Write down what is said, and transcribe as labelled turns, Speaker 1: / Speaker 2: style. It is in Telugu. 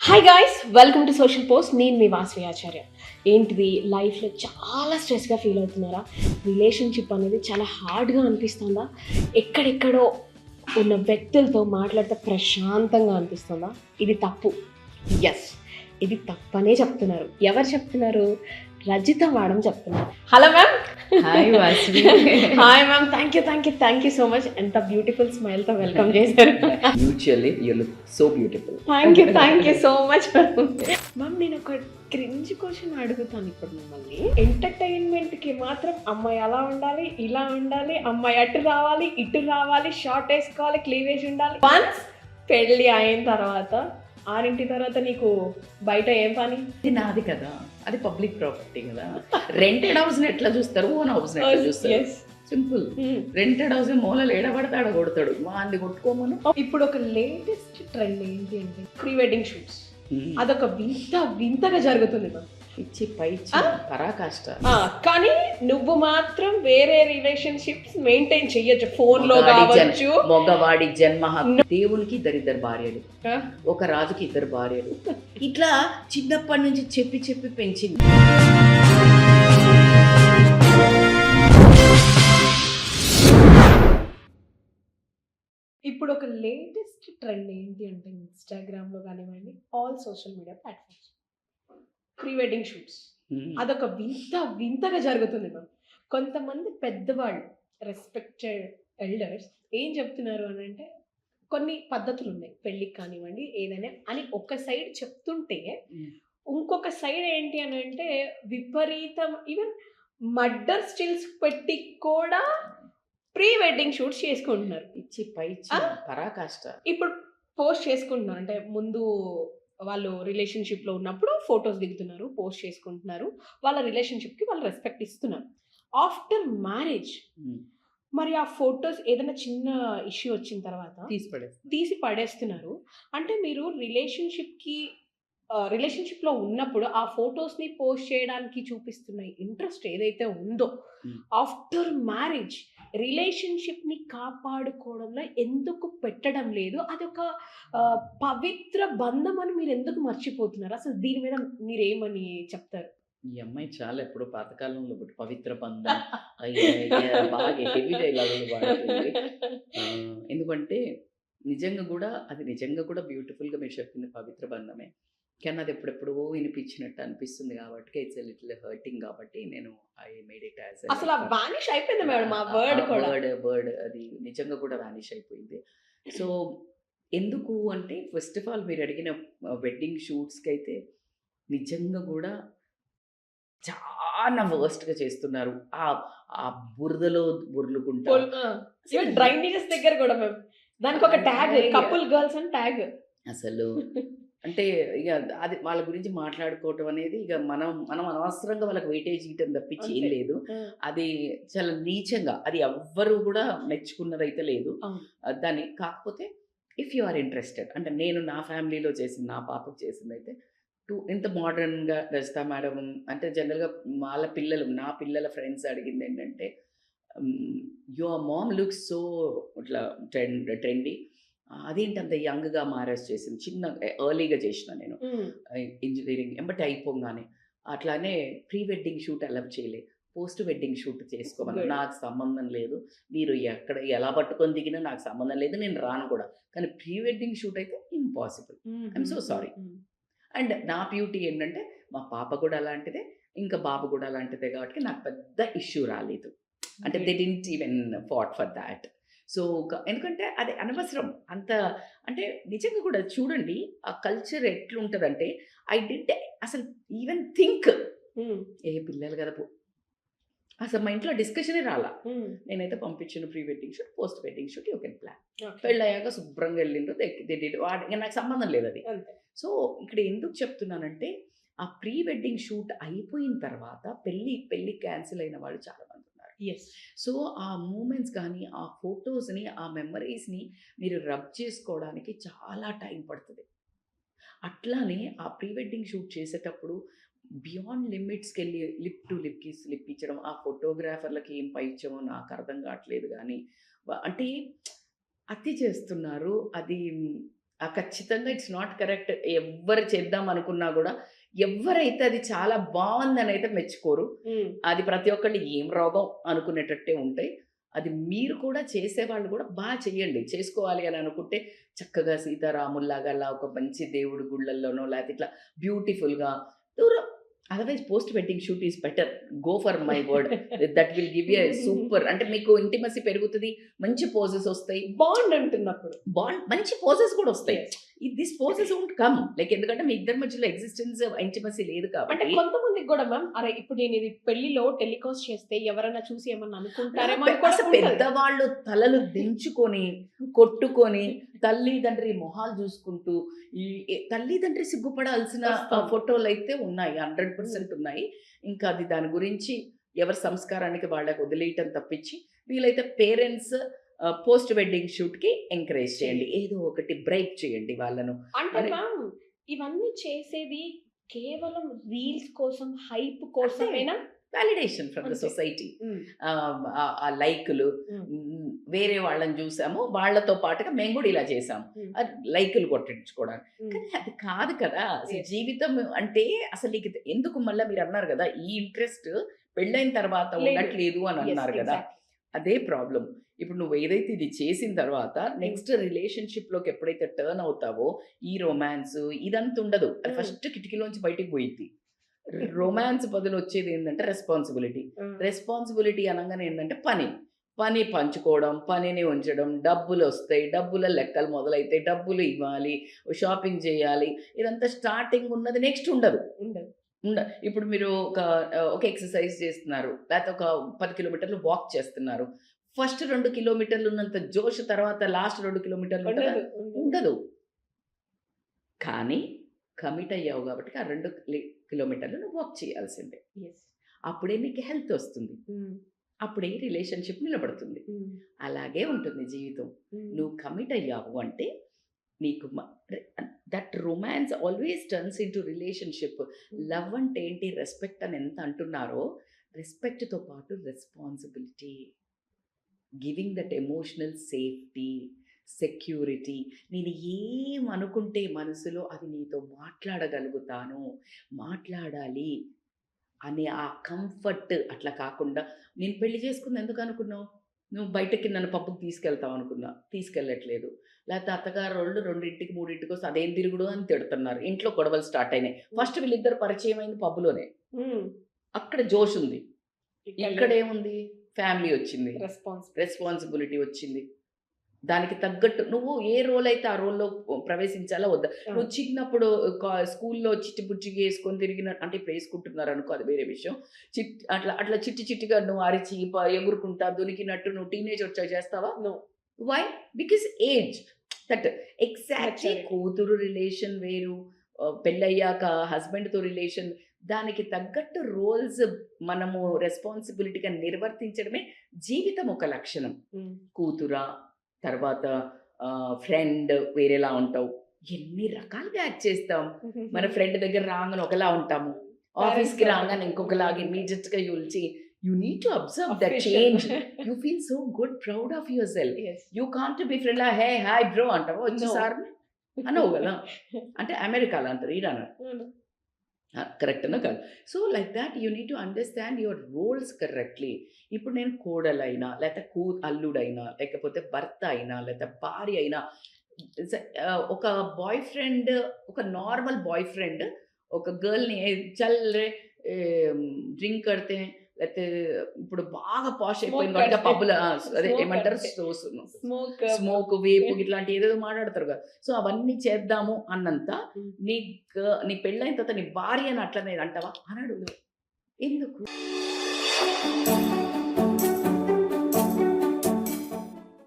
Speaker 1: Hi guys, welcome to social post. నేను మీ వాసవి ఆచార్య. ఏంటిది, లైఫ్లో చాలా స్ట్రెస్గా ఫీల్ అవుతున్నారా? రిలేషన్షిప్ అనేది చాలా హార్డ్గా అనిపిస్తుందా? ఎక్కడెక్కడో ఉన్న వ్యక్తులతో మాట్లాడితే ప్రశాంతంగా అనిపిస్తుందా? ఇది తప్పు. ఎస్, ఇది తప్పనే చెప్తున్నారు. ఎవరు చెప్తున్నారు? రజిత మేడం చెప్తున్నారు. Hello ma'am.
Speaker 2: Hi Vasavi.
Speaker 1: Hi ma'am. Thank you so much. ఎంత బ్యూటిఫుల్ స్మైల్తో వెల్కమ్ చేశారు.
Speaker 2: Mutually you look so beautiful.
Speaker 1: Thank you so much ma'am. నేను ఒక క్రింజ్ క్వశ్చన్ అడుగుతాను ఇప్పుడు మిమ్మల్ని. ఎంటర్టైన్మెంట్కి మాత్రం అమ్మాయి అలా ఉండాలి, ఇలా ఉండాలి, అమ్మాయి అటు రావాలి, ఇటు రావాలి, షార్ట్ వేసుకోవాలి, క్లీవేజ్ ఉండాలి. వన్స్ పెళ్ళి అయిన తర్వాత 6 తర్వాత నీకు బయట ఏం పని?
Speaker 2: ఇది నాది కదా, అది పబ్లిక్ ప్రాపర్టీ కదా. రెంటెడ్ హౌస్ ని ఎట్లా చూస్తారు, ఓన్ హౌస్ ని ఎట్లా చూస్తారు? సింపుల్. రెంటెడ్ హౌస్ మూలలు ఏడబడితే ఆడ కొడతాడు, వాడిని కొట్టుకోమను.
Speaker 1: ఇప్పుడు ఒక లేటెస్ట్ ట్రెండ్ ఏంటి అంటే ప్రీ వెడ్డింగ్ షూట్స్. అదొక వింతగా జరుగుతుంది మ్యామ్.
Speaker 2: ఇచ్చి పై పరాకాష్ట.
Speaker 1: కానీ నువ్వు మాత్రం వేరే రిలేషన్షిప్స్ మెయింటైన్ చెయ్యొచ్చు, ఫోన్ లో కావచ్చు.
Speaker 2: మగవాడి జన్మ హక్కు. దేవునికి ఇద్దరు భార్యలు, ఒక రాజుకి 2 భార్యలు. ఇట్లా చిన్నప్పటి నుంచి చెప్పి చెప్పి పెంచింది.
Speaker 1: ఇప్పుడు ఒక లేటెస్ట్ ట్రెండ్ ఏంటి అంటే ఇన్స్టాగ్రామ్ లో కానివ్వండి, all social media platforms, pre wedding shoots. అదొక వింతగా జరుగుతుంది మ్యామ్. కొంతమంది పెద్దవాళ్ళు, రెస్పెక్టెడ్ ఎల్డర్స్ ఏం చెప్తున్నారు అని అంటే, కొన్ని పద్ధతులు ఉన్నాయి పెళ్ళికి కానివ్వండి ఏదైనా అని ఒక సైడ్ చెప్తుంటే, ఇంకొక సైడ్ ఏంటి అని అంటే విపరీతం, ఈవెన్ మర్డర్ స్టిల్స్ పెట్టి కూడా ప్రీ వెడ్డింగ్ షూట్స్ చేసుకుంటున్నారు.
Speaker 2: ఇచ్చి పై పరాకాష్ట.
Speaker 1: ఇప్పుడు పోస్ట్ చేసుకుంటున్నారు అంటే, ముందు వాళ్ళు రిలేషన్షిప్లో ఉన్నప్పుడు ఫొటోస్ దిగుతున్నారు, పోస్ట్ చేసుకుంటున్నారు, వాళ్ళ రిలేషన్షిప్కి వాళ్ళు రెస్పెక్ట్ ఇస్తున్నారు. ఆఫ్టర్ మ్యారేజ్ మరి ఆ ఫొటోస్ ఏదైనా చిన్న ఇష్యూ వచ్చిన తర్వాత తీసి పడేస్తున్నారు. అంటే మీరు రిలేషన్షిప్లో ఉన్నప్పుడు ఆ ఫొటోస్ని పోస్ట్ చేయడానికి చూపిస్తున్న ఇంట్రెస్ట్ ఏదైతే ఉందో, ఆఫ్టర్ మ్యారేజ్ రిలేషన్షిప్ని కాపాడుకోవడంలో ఎందుకు పెట్టడం లేదు? అదొక పవిత్ర బంధం అని మీరు ఎందుకు మర్చిపోతున్నారు? అసలు దీని మీద మీరేమని చెప్తారు?
Speaker 2: ఈ అమ్మాయి చాలా ఎప్పుడు పాతకాలంలో పవిత్ర బంధం బాగా హెవీ డైలాగులు వాడుతుంది. ఎందుకంటే నిజంగా కూడా బ్యూటిఫుల్గా మీరు చెప్పింది పవిత్ర బంధమే. కానీ అది ఎప్పుడెప్పుడో వినిపించినట్టు అనిపిస్తుంది కాబట్టి ఇట్స్ లిటిల్ హర్టింగ్. కాబట్టి నేను ఐ మేడ్ ఇట్ యాజ్
Speaker 1: అసలు వానిష్ అయిపోయింది మేడం ఆ వర్డ్ కూడా.
Speaker 2: వర్డ్ అది నిజంగా కూడా వానిష్ అయిపోయింది. సో ఎందుకు అంటే, ఫస్ట్ ఆఫ్ ఆల్ మీరు అడిగిన వెడ్డింగ్ షూట్స్కి అయితే నిజంగా కూడా చాలా వర్స్ట్గా చేస్తున్నారు. ఆ బురదలో బుర్లుకుంటారు.
Speaker 1: డ్రైనేజెస్ దగ్గర కూడా మేము దానికి ఒక ట్యాగ్, కపుల్ గర్ల్స్ అని ట్యాగ్.
Speaker 2: అసలు అంటే ఇక అది వాళ్ళ గురించి మాట్లాడుకోవటం అనేది ఇక మనం అనవసరంగా వాళ్ళకి వెయిటేజ్ ఇవ్వటం తప్పించి ఏం లేదు. అది చాలా నీచంగా, అది ఎవ్వరు కూడా మెచ్చుకున్నదైతే లేదు దాన్ని. కాకపోతే ఇఫ్ యు ఆర్ ఇంట్రెస్టెడ్ అంటే, నేను నా ఫ్యామిలీలో చేసింది, నా పాపకు చేసింది అయితే ఇంత మోడర్న్గా రజిత మేడం అంటే, జనరల్గా నా పిల్లల ఫ్రెండ్స్ అడిగింది ఏంటంటే, యువర్ మామ్ లుక్స్ సో ఇట్లా ట్రెండీ, అదేంటి అంత యంగ్గా మ్యారేజ్ చేసింది, చిన్న ఎర్లీగా చేసిన నేను ఇంజనీరింగ్ ఎంబటి అయిపోగానే. అట్లానే ప్రీ వెడ్డింగ్ షూట్ అలౌ చేయలే, పోస్ట్ వెడ్డింగ్ షూట్ చేసుకోమని. నాకు సంబంధం లేదు, మీరు ఎక్కడ ఎలా పట్టుకొని దిగినా నాకు సంబంధం లేదు, నేను రాను కూడా. కానీ ప్రీ వెడ్డింగ్ షూట్ అయితే impossible. I'm so sorry. And నా బ్యూటీ ఏంటంటే, మా పాప కూడా అలాంటిదే, ఇంకా బాబు కూడా అలాంటిదే, కాబట్టి నాకు పెద్ద ఇష్యూ రాలేదు. అంటే they didn't even fought for that. So ఎందుకంటే అది అనవసరం అంత. అంటే నిజంగా కూడా చూడండి ఆ కల్చర్ ఎట్లుంటుందంటే, ఐ డిడ్ అసలు ఈవెన్ థింక్ ఏ పిల్లలు కదా అసలు మా ఇంట్లో డిస్కషనే రాలా. నేనైతే పంపించిన pre wedding shoot, post wedding shoot you can plan. పెళ్ళయ్యాక శుభ్రంగా వెళ్ళిండ్రు, వాడి నాకు సంబంధం లేదు అది. సో ఇక్కడ ఎందుకు చెప్తున్నానంటే, ఆ ప్రీ వెడ్డింగ్ షూట్ అయిపోయిన తర్వాత పెళ్ళి క్యాన్సిల్ అయిన వాళ్ళు చాలా మంది ఉన్నారు. సో ఆ మూమెంట్స్ కానీ, ఆ ఫొటోస్ని, ఆ మెమరీస్ని మీరు రబ్ చేసుకోవడానికి చాలా టైం పడుతుంది. అట్లానే ఆ ప్రీ వెడ్డింగ్ షూట్ చేసేటప్పుడు బియాండ్ లిమిట్స్కి వెళ్ళి లిప్ టు లిప్కి స్లిప్ ఇచ్చడం, ఆ ఫోటోగ్రాఫర్లకి ఏం పై ఇచ్చామో నాకు అర్థం కావట్లేదు. కానీ అంటే అతి చేస్తున్నారు. అది ఖచ్చితంగా ఇట్స్ నాట్ కరెక్ట్. ఎవ్వరు చేద్దాం అనుకున్నా గూడా, ఎవ్వరైతే అది చాలా బావుందని అయితే మెచ్చుకోరు. అది ప్రతి ఒక్కళ్ళు ఏం రోగం అనుకునేటట్టే ఉంటాయి. అది మీరు కూడా చేసేవాళ్ళు కూడా చేయండి. చేసుకోవాలి అని అనుకుంటే చక్కగా సీతారాముల్లాగా అలా ఒక మంచి దేవుడి గుళ్ళల్లోనో లేకపోతే ఇట్లా బ్యూటిఫుల్‌గా దూరం otherwise post wedding shoot is better. Go for my word. That will give you a super అంటే మీకు ఇంటిమసీ పెరుగుతది. మంచి పోజెస్ ఒస్తాయి.
Speaker 1: బాండ్ ఉంటున్నప్పుడు.
Speaker 2: మంచి పోజెస్ కూడా ఒస్తాయి. This poses won't come. Like ఎందుకంటే మీ ఇద్దరి మధ్యలో ఎగ్జిస్టెన్స్ ఇంటిమసీ లేదు
Speaker 1: అంటే
Speaker 2: కాబట్టి.
Speaker 1: కొంతమందికి కూడా మ్యామ్ అరే ఇప్పుడు నేను ఇది పెళ్లిలో టెలికాస్ట్ చేస్తే ఎవరైనా చూసి ఏమన్నా అనుకుంటారేమో అని కూడా
Speaker 2: అసలు
Speaker 1: ఉంటది.
Speaker 2: పెద్దవాళ్ళు తలలు దించుకొని, కొట్టుకొని, తల్లిదండ్రి మొహాలు చూసుకుంటూ, ఈ తల్లిదండ్రి సిగ్గుపడాల్సిన
Speaker 1: వస్తుంది.
Speaker 2: ఫోటోలైతే ఉన్నాయి. 100% ఉన్నాయి. ఇంకా అది దాని గురించి ఎవరి సంస్కారానికి వాళ్ళకి వదిలేయటం తప్పించి, వీలైతే పేరెంట్స్ పోస్ట్ వెడ్డింగ్ షూట్‌కి ఎంకరేజ్ చేయండి. ఏదో ఒకటి బ్రేక్ చేయండి వాళ్ళను.
Speaker 1: అంటే
Speaker 2: అరే
Speaker 1: మ్యామ్ ఇవన్నీ చేసేది కేవలం రీల్స్ కోసం, హైప్ కోసమేనా?
Speaker 2: వాలిడేషన్ ఫ్రమ్ ద
Speaker 1: అంతే.
Speaker 2: సొసైటీ.
Speaker 1: హ్మ్.
Speaker 2: ఆ లైకులు
Speaker 1: హ్మ్.
Speaker 2: వేరే వాళ్ళని చూసాము. వాళ్ళతో పాటుగా మేము కూడా ఇలా చేసాము.
Speaker 1: హ్మ్.
Speaker 2: లైకులు కొట్టించుకోవడానికి.
Speaker 1: హ్మ్.
Speaker 2: కానీ అది కాదు కదా! అసలు
Speaker 1: Yes.
Speaker 2: జీవితం అంటే అసలు నీకు ఎందుకు మళ్ళా మీరన్నారు గదా! ఈ ఇంట్రెస్ట్ పెళ్ళైన తర్వాత
Speaker 1: లేదు.
Speaker 2: ఉండట్లేదు అని
Speaker 1: Yes,
Speaker 2: అన్నారు గదా!
Speaker 1: exactly.
Speaker 2: అదే ప్రాబ్లమ్. ఇప్పుడు నువ్వు ఏదైతే ఇది చేసిన తర్వాత నెక్స్ట్ రిలేషన్‌షిప్‌లోకి ఎప్పుడైతే టర్న్ అవుతావో, ఈ రొమాన్స్ ఇదంతా ఉండదు. అది ఫస్ట్ కిటికీలోంచి బయటికి పోయిద్ది. రొమాన్స్ బదులు వచ్చేది ఏంటంటే రెస్పాన్సిబిలిటీ. రెస్పాన్సిబిలిటీ అనంగానే ఏంటంటే పని. పని పంచుకోవడం, పనిని ఉంచడం, డబ్బులొస్తాయి. డబ్బుల లెక్కలు మొదలైతాయి. డబ్బులు ఇవ్వాలి, షాపింగ్ చేయాలి. ఇదంతా స్టార్టింగ్ ఉన్నది నెక్స్ట్ ఉండదు.
Speaker 1: ఉండదు.
Speaker 2: ఇప్పుడు మీరు ఒక ఎక్సర్‌సైజ్ చేస్తున్నారు. లేకపోతే ఒక 10 కిలోమీటర్లు వాక్ చేస్తున్నారు. ఫస్ట్ 2 కిలోమీటర్లు ఉన్నంత జోష్ తర్వాత లాస్ట్ 2 కిలోమీటర్లు ఉంటదా?
Speaker 1: ఉండదు. ఉండదు.
Speaker 2: ఉండదు. కానీ కమిట్ అయ్యావు కాబట్టి ఆ 2 కిలోమీటర్లు నువ్వు వాక్ చేయాల్సిందే.
Speaker 1: Yes.
Speaker 2: అప్పుడే నీకు హెల్త్ వస్తుంది.
Speaker 1: హ్మ్.
Speaker 2: అప్పుడే రిలేషన్‌షిప్ నిలబడుతుంది.
Speaker 1: హ్మ్.
Speaker 2: అలాగే ఉంటుంది జీవితం.
Speaker 1: హ్మ్.
Speaker 2: నువ్వు కమిట్ అయ్యావు అంటే నీకు that romance always turns into relationship. Love అంటే ఏంటి? రెస్పెక్ట్ అని ఎంత అంటున్నారో, రెస్పెక్ట్‌తో పాటు responsibility. Giving that emotional safety, security. నేను ఏమనుకుంటే మనసులో అది నీతో మాట్లాడగలుగుతాను, మాట్లాడాలి అనే ఆ కంఫర్ట్. అట్లా కాకుండా నేను పెళ్లి చేసుకుంది ఎందుకు అనుకున్నావు? నువ్వు బయటకి నన్ను పబ్బుకి తీసుకెళ్తావు అనుకున్నా. తీసుకెళ్ళట్లేదు. లేకపోతే అత్తగారోళ్ళు 2కి, 3కి వస్తే అదేం తిరుగుడు అని తిడుతున్నారు. ఇంట్లో గొడవలు స్టార్ట్ అయినాయి. ఫస్ట్ వీళ్ళిద్దరు పరిచయం అయింది పబ్‌లోనే.
Speaker 1: హ్మ్.
Speaker 2: అక్కడ జోష్ ఉంది.
Speaker 1: ఇక్కడ
Speaker 2: ఇక్కడేముంది? ఫ్యామిలీ వచ్చింది. రెస్పాన్సిబిలిటీ వచ్చింది. దానికి తగ్గట్టు నువ్వు ఏ రోల్ అయితే ఆ రోల్‌లో ప్రవేశించాలా వద్దా? నువ్వు చిన్నప్పుడు స్కూల్‌లో చిట్టి బుజ్జిగా యేసుకొని తిరిగిన అంటే ఇప్పుడు యేసుకుంటున్నారనుకో అది వేరే విషయం. అట్లా అట్లా చిట్టి చిట్టిగా నువ్వు అరిచి ఎగురుకుంటా దొరికినట్టు నువ్వు టీనేజ్ వచ్చాక చేస్తావా?
Speaker 1: No.
Speaker 2: Why? Because age. That exactly
Speaker 1: Maturity.
Speaker 2: కూతురు రిలేషన్ వేరు. పెళ్ళయ్యాక హస్బెండ్‌తో రిలేషన్. దానికి తగ్గట్టు రోల్స్ మనము రెస్పాన్సిబిలిటీగా నిర్వర్తించడమే జీవితం ఒక లక్షణం.
Speaker 1: హ్మ్.
Speaker 2: కూతురా, తర్వాత ఫ్రెండ్ వేరేలా ఉంటావు. ఎన్ని రకాలుగా యాక్ట్ చేస్తాం. మన ఫ్రెండ్ దగ్గర రాంగానే ఒకలా ఉంటాము. ఆఫీస్‌కి రాంగానే ఇంకొకలాగా ఇమ్మీడియేట్‌గా you need to observe that change. You feel so good, proud of yourself.
Speaker 1: Yes.
Speaker 2: You can't be ఫ్రెండ్‌లా హే హాయ్ బ్రో అంటావా? వచ్చి
Speaker 1: No.
Speaker 2: సార్ అనవు కదా! అంటే అమెరికాలో అంటారు. ఈడ అనరు.
Speaker 1: అవును.
Speaker 2: కరెక్టేనా కాదు? So like that you need to understand your roles correctly. ఇప్పుడు నేను కోడలైనా, లేకపోతే అల్లుడైనా, లేకపోతే భర్త అయినా, లేకపోతే భార్య అయినా, ఒక బాయ్ ఫ్రెండ్, ఒక నార్మల్ బాయ్ ఫ్రెండ్ ఒక గర్ల్‌ని చల్ రే డ్రింక్ కడితే లేకపోతే ఇప్పుడు బాగా పాష్ అయిపోయింది కాబట్టి పబ్బుల అదే ఏమంటారు స్మోక్, వేపు ఇట్లాంటి ఏదేదో మాట్లాడతారు కదా! సో అవన్నీ చేద్దాము అన్నంత నీ పెళ్ళైన తర్వాత నీ భార్యని అట్లనే అంటావా? అనడు. ఎందుకు?